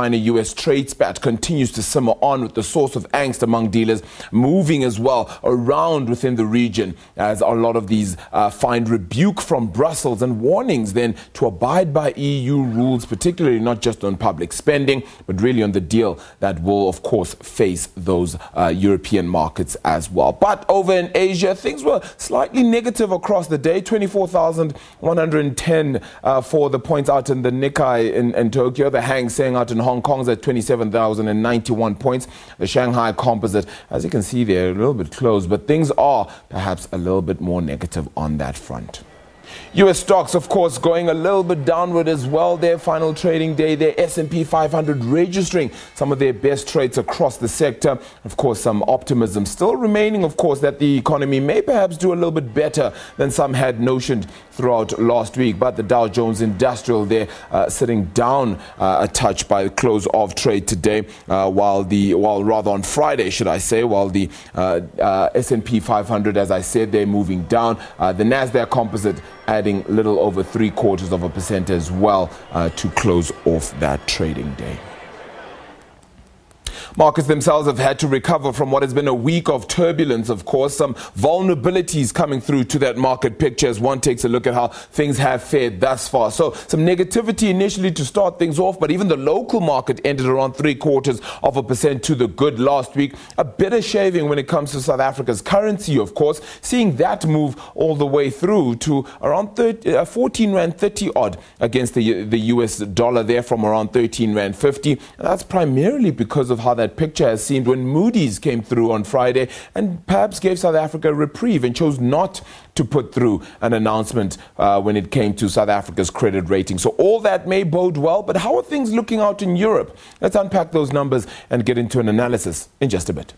China-US trade spat continues to simmer on, with the source of angst among dealers moving as well around within the region, as a lot of these find rebuke from Brussels and warnings then to abide by EU rules, particularly not just on public spending, but really on the deal that will, of course, face those European markets as well. But over in Asia, things were slightly negative across the day. 24,110 for the points out in the Nikkei in Tokyo. The Hang Seng out in Hong Kong's at 27,091 points. The Shanghai Composite, as you can see there, a little bit closed, but things are perhaps a little bit more negative on that front. US stocks, of course, going a little bit downward as well. Their final trading day, their S&P 500 registering some of their best trades across the sector. Of course, some optimism still remaining, of course, that the economy may perhaps do a little bit better than some had notioned throughout last week. But the Dow Jones Industrial there sitting down a touch by the close of trade today, while rather on Friday, should I say, while the S&P 500, as I said, they're moving down. The Nasdaq Composite adding little over 0.75% as well to close off that trading day. Markets themselves have had to recover from what has been a week of turbulence, of course. Some vulnerabilities coming through to that market picture as one takes a look at how things have fared thus far. So some negativity initially to start things off, but even the local market ended around 0.75% to the good last week. A bit of shaving when it comes to South Africa's currency, of course, seeing that move all the way through to around 14 Rand 30 odd against the US dollar there, from around 13 Rand 50. And that's primarily because of how that picture has seemed when Moody's came through on Friday and perhaps gave South Africa a reprieve and chose not to put through an announcement when it came to South Africa's credit rating. So all that may bode well, but how are things looking out in Europe? Let's unpack those numbers and get into an analysis in just a bit.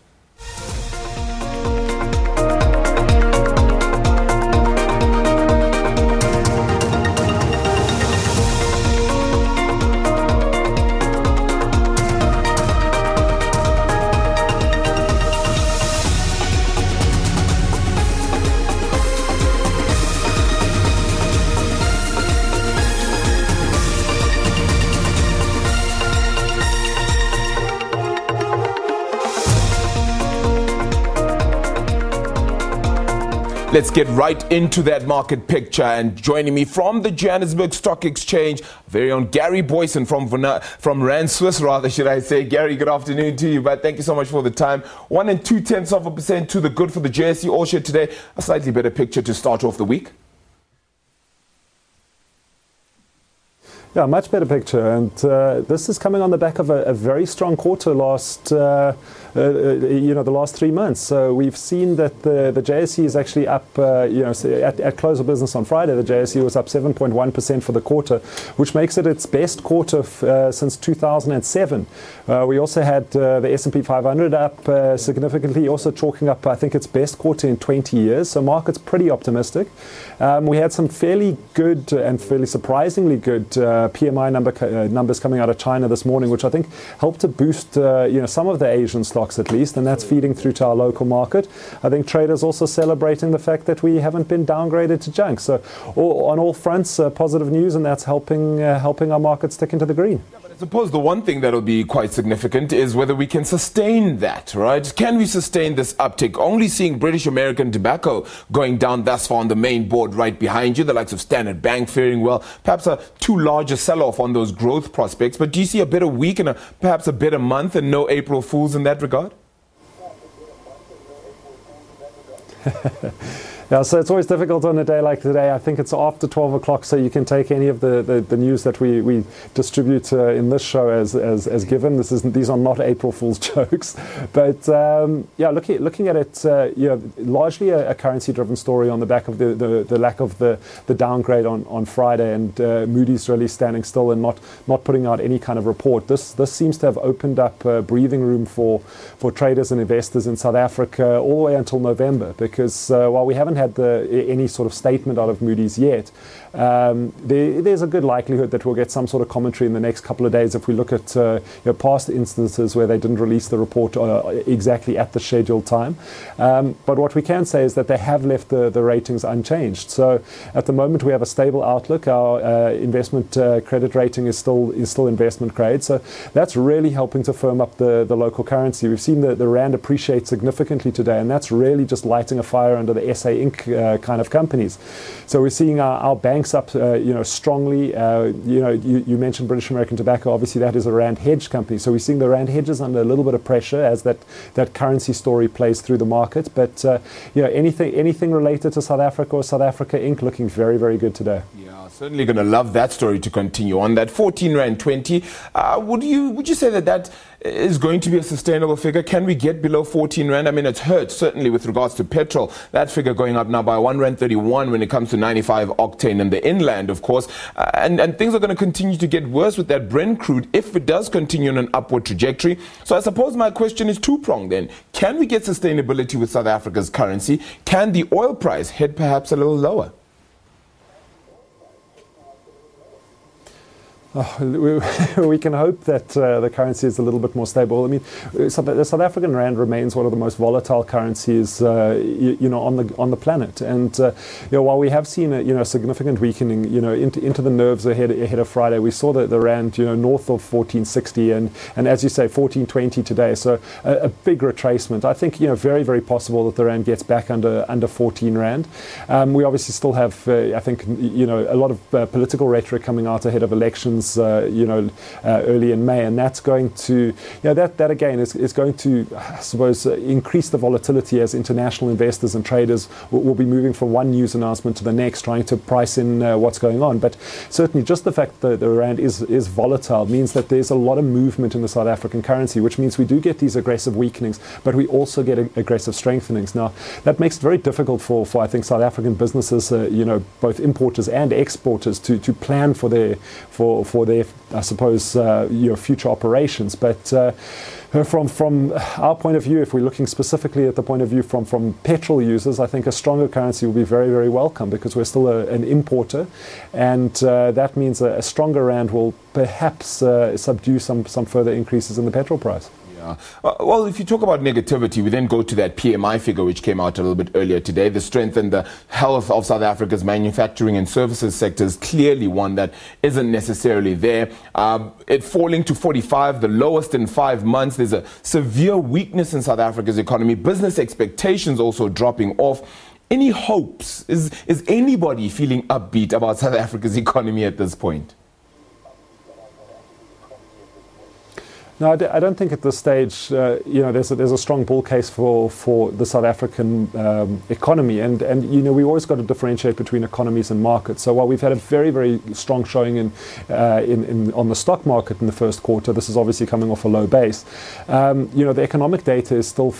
Let's get right into that market picture, and joining me from the Johannesburg Stock Exchange, very own Gary Boyson from Rand Swiss, rather, should I say. Gary, good afternoon to you, but thank you so much for the time. 1 2/10% to the good for the JSE All Share today. A slightly better picture to start off the week. Yeah, much better picture, and this is coming on the back of a very strong quarter the last 3 months. So we've seen that the JSE is actually up, at close of business on Friday, the JSE was up 7.1% for the quarter, which makes it its best quarter since 2007. We also had the S&P 500 up significantly, also chalking up, I think, its best quarter in 20 years. So market's pretty optimistic. We had some fairly good and fairly surprisingly good PMI numbers coming out of China this morning, which I think helped to boost some of the Asian stocks at least, and that's feeding through to our local market. I think traders also celebrating the fact that we haven't been downgraded to junk. So on all fronts, positive news, and that's helping our market stick into the green. I suppose the one thing that'll be quite significant is whether we can sustain that, right? Can we sustain this uptick? Only seeing British American tobacco going down thus far on the main board right behind you, the likes of Standard Bank faring well, perhaps a too large a sell-off on those growth prospects. But do you see a better week and perhaps a better month, and no April Fools in that regard? Yeah, so it's always difficult on a day like today. I think it's after 12 o'clock, so you can take any of the news that we distribute in this show as given. These are not April Fool's jokes. But yeah, looking at it, largely a currency-driven story on the back of the lack of the downgrade on Friday, and Moody's really standing still and not putting out any kind of report. This seems to have opened up breathing room for traders and investors in South Africa all the way until November, because while we haven't had any sort of statement out of Moody's yet. There's a good likelihood that we'll get some sort of commentary in the next couple of days if we look at past instances where they didn't release the report exactly at the scheduled time. But what we can say is that they have left the ratings unchanged. So at the moment we have a stable outlook. Our investment credit rating is still investment grade. So that's really helping to firm up the local currency. We've seen the rand appreciate significantly today, and that's really just lighting a fire under the SA Inc. Kind of companies. So we're seeing our banks up, strongly. You mentioned British American Tobacco. Obviously, that is a rand hedge company. So we're seeing the rand hedges under a little bit of pressure as that currency story plays through the market. But anything related to South Africa or South Africa Inc. looking very, very good today. Yeah, certainly going to love that story to continue on. That 14 Rand 20. Would you say that is going to be a sustainable figure? Can we get below 14 Rand? I mean, it's hurt certainly with regards to petrol. That figure going up now by 1 Rand 31 when it comes to 95 octane in the inland, of course. And things are going to continue to get worse with that Brent crude if it does continue on an upward trajectory. So I suppose my question is two-pronged then. Can we get sustainability with South Africa's currency? Can the oil price head perhaps a little lower? We can hope that the currency is a little bit more stable. I mean, the South African rand remains one of the most volatile currencies, on the planet. And while we have seen a significant weakening, into the nerves ahead of Friday, we saw the rand, north of 1460, and as you say, 1420 today. So a big retracement. I think very, very possible that the rand gets back under 14 rand. We obviously still have, I think, a lot of political rhetoric coming out ahead of elections. Early in May, and that's going to, that again is going to, I suppose, increase the volatility as international investors and traders will be moving from one news announcement to the next, trying to price in what's going on. But certainly, just the fact that the rand is volatile means that there's a lot of movement in the South African currency, which means we do get these aggressive weakenings, but we also get aggressive strengthenings. Now, that makes it very difficult for I think South African businesses, both importers and exporters, to plan for their I suppose, future operations. But from our point of view, if we're looking specifically at the point of view from petrol users, I think a stronger currency will be very, very welcome because we're still an importer, and that means a stronger rand will perhaps subdue some further increases in the petrol price. Well, if you talk about negativity, we then go to that PMI figure which came out a little bit earlier today. The strength and the health of South Africa's manufacturing and services sector is clearly one that isn't necessarily there. It falling to 45, the lowest in 5 months. There's a severe weakness in South Africa's economy. Business expectations also dropping off. Any hopes? Is anybody feeling upbeat about South Africa's economy at this point? No, I don't think at this stage, there's a strong bull case for the South African economy, and we always got to differentiate between economies and markets. So while we've had a very, very strong showing on the stock market in the first quarter, this is obviously coming off a low base. The economic data is still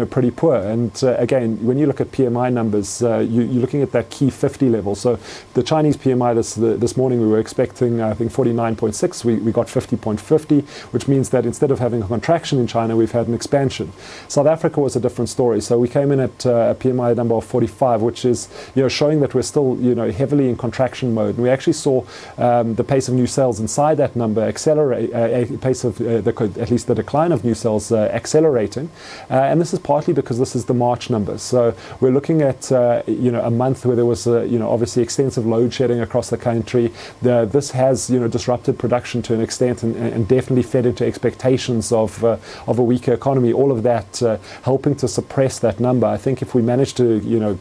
pretty poor, and again, when you look at PMI numbers, you're looking at that key 50 level. So the Chinese PMI this morning we were expecting I think 49.6. We got 50.50, which means that instead of having a contraction in China, we've had an expansion. South Africa was a different story. So we came in at a PMI number of 45, which is showing that we're still heavily in contraction mode. And we actually saw the pace of new sales inside that number accelerate, a pace of at least the decline of new sales accelerating. And this is partly because this is the March numbers. So we're looking at a month where there was obviously extensive load shedding across the country. This has disrupted production to an extent and definitely fed into expectations of a weaker economy. All of that helping to suppress that number. I think if we manage to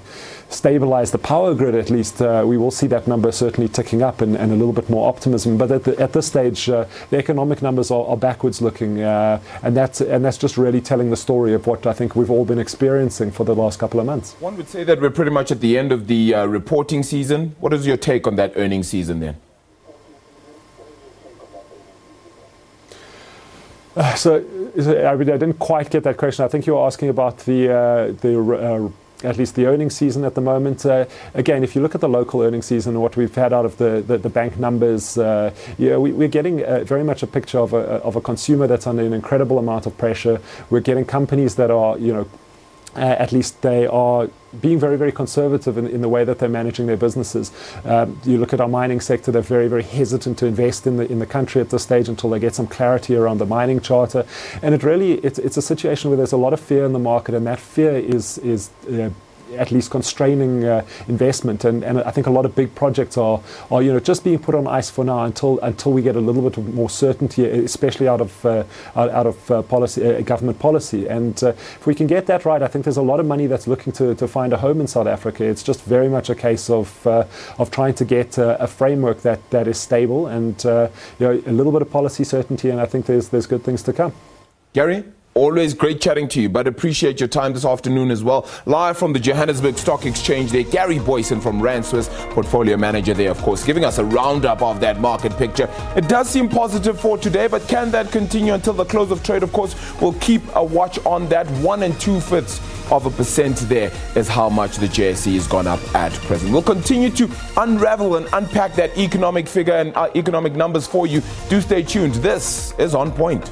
stabilize the power grid, at least we will see that number certainly ticking up and a little bit more optimism. But at this stage, the economic numbers are backwards looking, and that's just really telling the story of what I think we've all been experiencing for the last couple of months. One would say that we're pretty much at the end of the reporting season. What is your take on that earnings season then? So I didn't quite get that question. I think you were asking about at least the earnings season at the moment. Again, if you look at the local earnings season and what we've had out of the bank numbers, we're getting very much a picture of a consumer that's under an incredible amount of pressure. We're getting companies that are, at least they are being very, very conservative in the way that they're managing their businesses. You look at our mining sector; they're very, very hesitant to invest in the country at this stage until they get some clarity around the mining charter. And it's a situation where there's a lot of fear in the market, and that fear is at least constraining investment, and I think a lot of big projects are just being put on ice for now until we get a little bit more certainty, especially out of policy, government policy. And if we can get that right, I think there's a lot of money that's looking to find a home in South Africa. It's just very much a case of trying to get a framework that is stable and a little bit of policy certainty. And I think there's good things to come. Gary? Always great chatting to you, but appreciate your time this afternoon as well. Live from the Johannesburg Stock Exchange there, Gary Boyson from Rand Swiss, portfolio manager there, of course, giving us a roundup of that market picture. It does seem positive for today, but can that continue until the close of trade? Of course, we'll keep a watch on that. 1 2/5% there is how much the JSE has gone up at present. We'll continue to unravel and unpack that economic figure and economic numbers for you. Do stay tuned. This is On Point.